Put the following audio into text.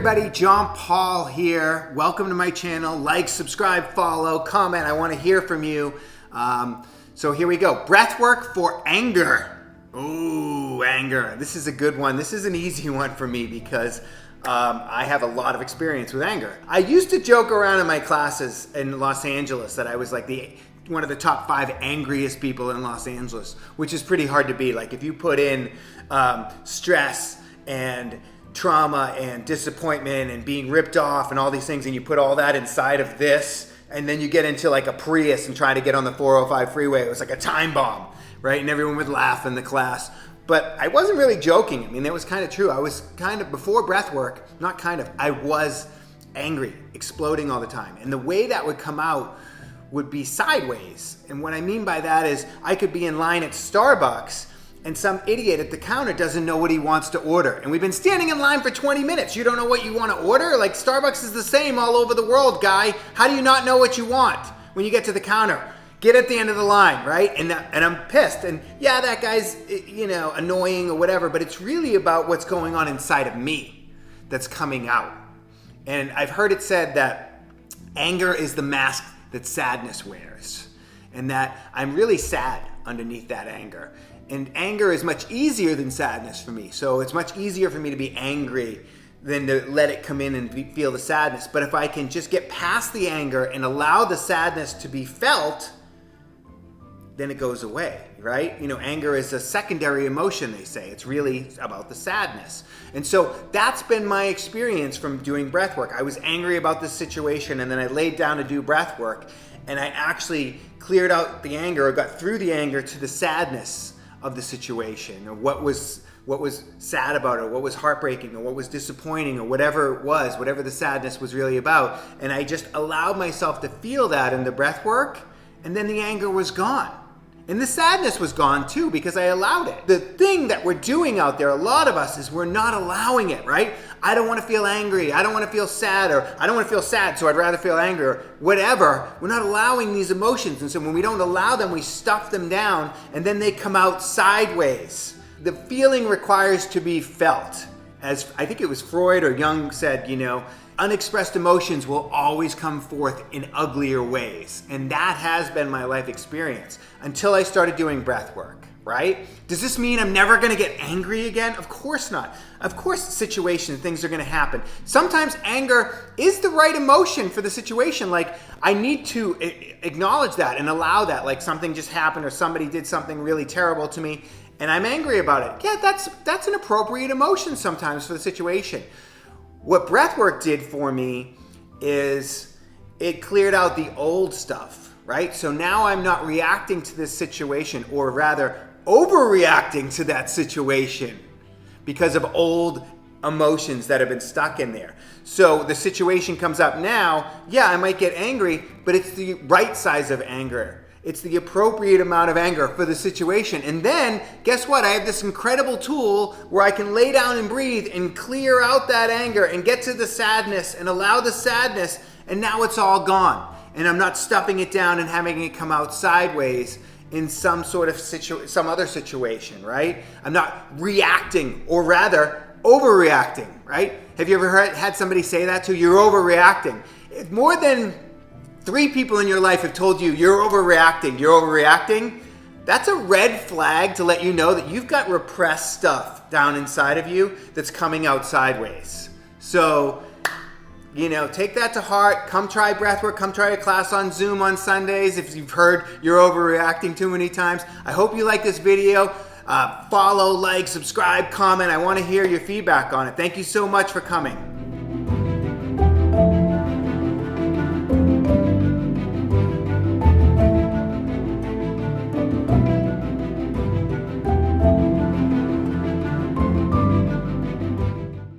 everybody, John Paul here. Welcome to my channel. Like, subscribe, follow, comment. I want to hear from you. So here we go. Breathwork for anger. Ooh, anger. This is a good one. This is an easy one for me because I have a lot of experience with anger. I used to joke around in my classes in Los Angeles that I was like one of the top 5 angriest people in Los Angeles, which is pretty hard to be. Like if you put in stress and trauma and disappointment and being ripped off and all these things, and you put all that inside of this, and then you get into like a Prius and try to get on the 405 freeway, it was like a time bomb, right? And everyone would laugh in the class. But I wasn't really joking. I mean, it was kind of true. I was kind of, before breathwork, not kind of, I was angry, exploding all the time. And the way that would come out would be sideways. And what I mean by that is I could be in line at Starbucks and some idiot at the counter doesn't know what he wants to order. And we've been standing in line for 20 minutes. You don't know what you want to order? Like Starbucks is the same all over the world, guy. How do you not know what you want when you get to the counter? Get at the end of the line, right? And I'm pissed. And yeah, that guy's, annoying or whatever, but it's really about what's going on inside of me that's coming out. And I've heard it said that anger is the mask that sadness wears. And that I'm really sad underneath that anger. And anger is much easier than sadness for me. So it's much easier for me to be angry than to let it come in and feel the sadness. But if I can just get past the anger and allow the sadness to be felt, then it goes away, right? Anger is a secondary emotion, they say. It's really about the sadness. And so that's been my experience from doing breath work. I was angry about this situation, and then I laid down to do breath work, and I actually cleared out the anger, or got through the anger to the sadness of the situation, or what was sad about it, what was heartbreaking, or what was disappointing, or whatever it was, whatever the sadness was really about. And I just allowed myself to feel that in the breath work, and then the anger was gone. And the sadness was gone too, because I allowed it. The thing that we're doing out there, a lot of us, is we're not allowing it, right? I don't want to feel angry. I don't want to feel sad, or I don't want to feel sad, so I'd rather feel angry, or whatever. We're not allowing these emotions. And so when we don't allow them, we stuff them down, and then they come out sideways. The feeling requires to be felt. As I think it was Freud or Jung said, unexpressed emotions will always come forth in uglier ways. And that has been my life experience until I started doing breath work, right? Does this mean I'm never gonna get angry again? Of course not. Of course, things are gonna happen. Sometimes anger is the right emotion for the situation. Like, I need to acknowledge that and allow that. Like something just happened or somebody did something really terrible to me and I'm angry about it. Yeah, that's an appropriate emotion sometimes for the situation. What breathwork did for me is it cleared out the old stuff, right? So now I'm not reacting to this situation, or rather overreacting to that situation because of old emotions that have been stuck in there. So the situation comes up now, yeah, I might get angry, but it's the right size of anger. It's the appropriate amount of anger for the situation. And then, guess what? I have this incredible tool where I can lay down and breathe and clear out that anger and get to the sadness and allow the sadness, and now it's all gone. And I'm not stuffing it down and having it come out sideways in some other situation, right? I'm not reacting, or rather overreacting, right? Have you ever had somebody say that to you? You're overreacting. If more than 3 people in your life have told you you're overreacting, that's a red flag to let you know that you've got repressed stuff down inside of you that's coming out sideways. So, take that to heart. Come try breathwork. Come try a class on Zoom on Sundays if you've heard you're overreacting too many times. I hope you like this video. Follow, like, subscribe, comment. I want to hear your feedback on it. Thank you so much for coming.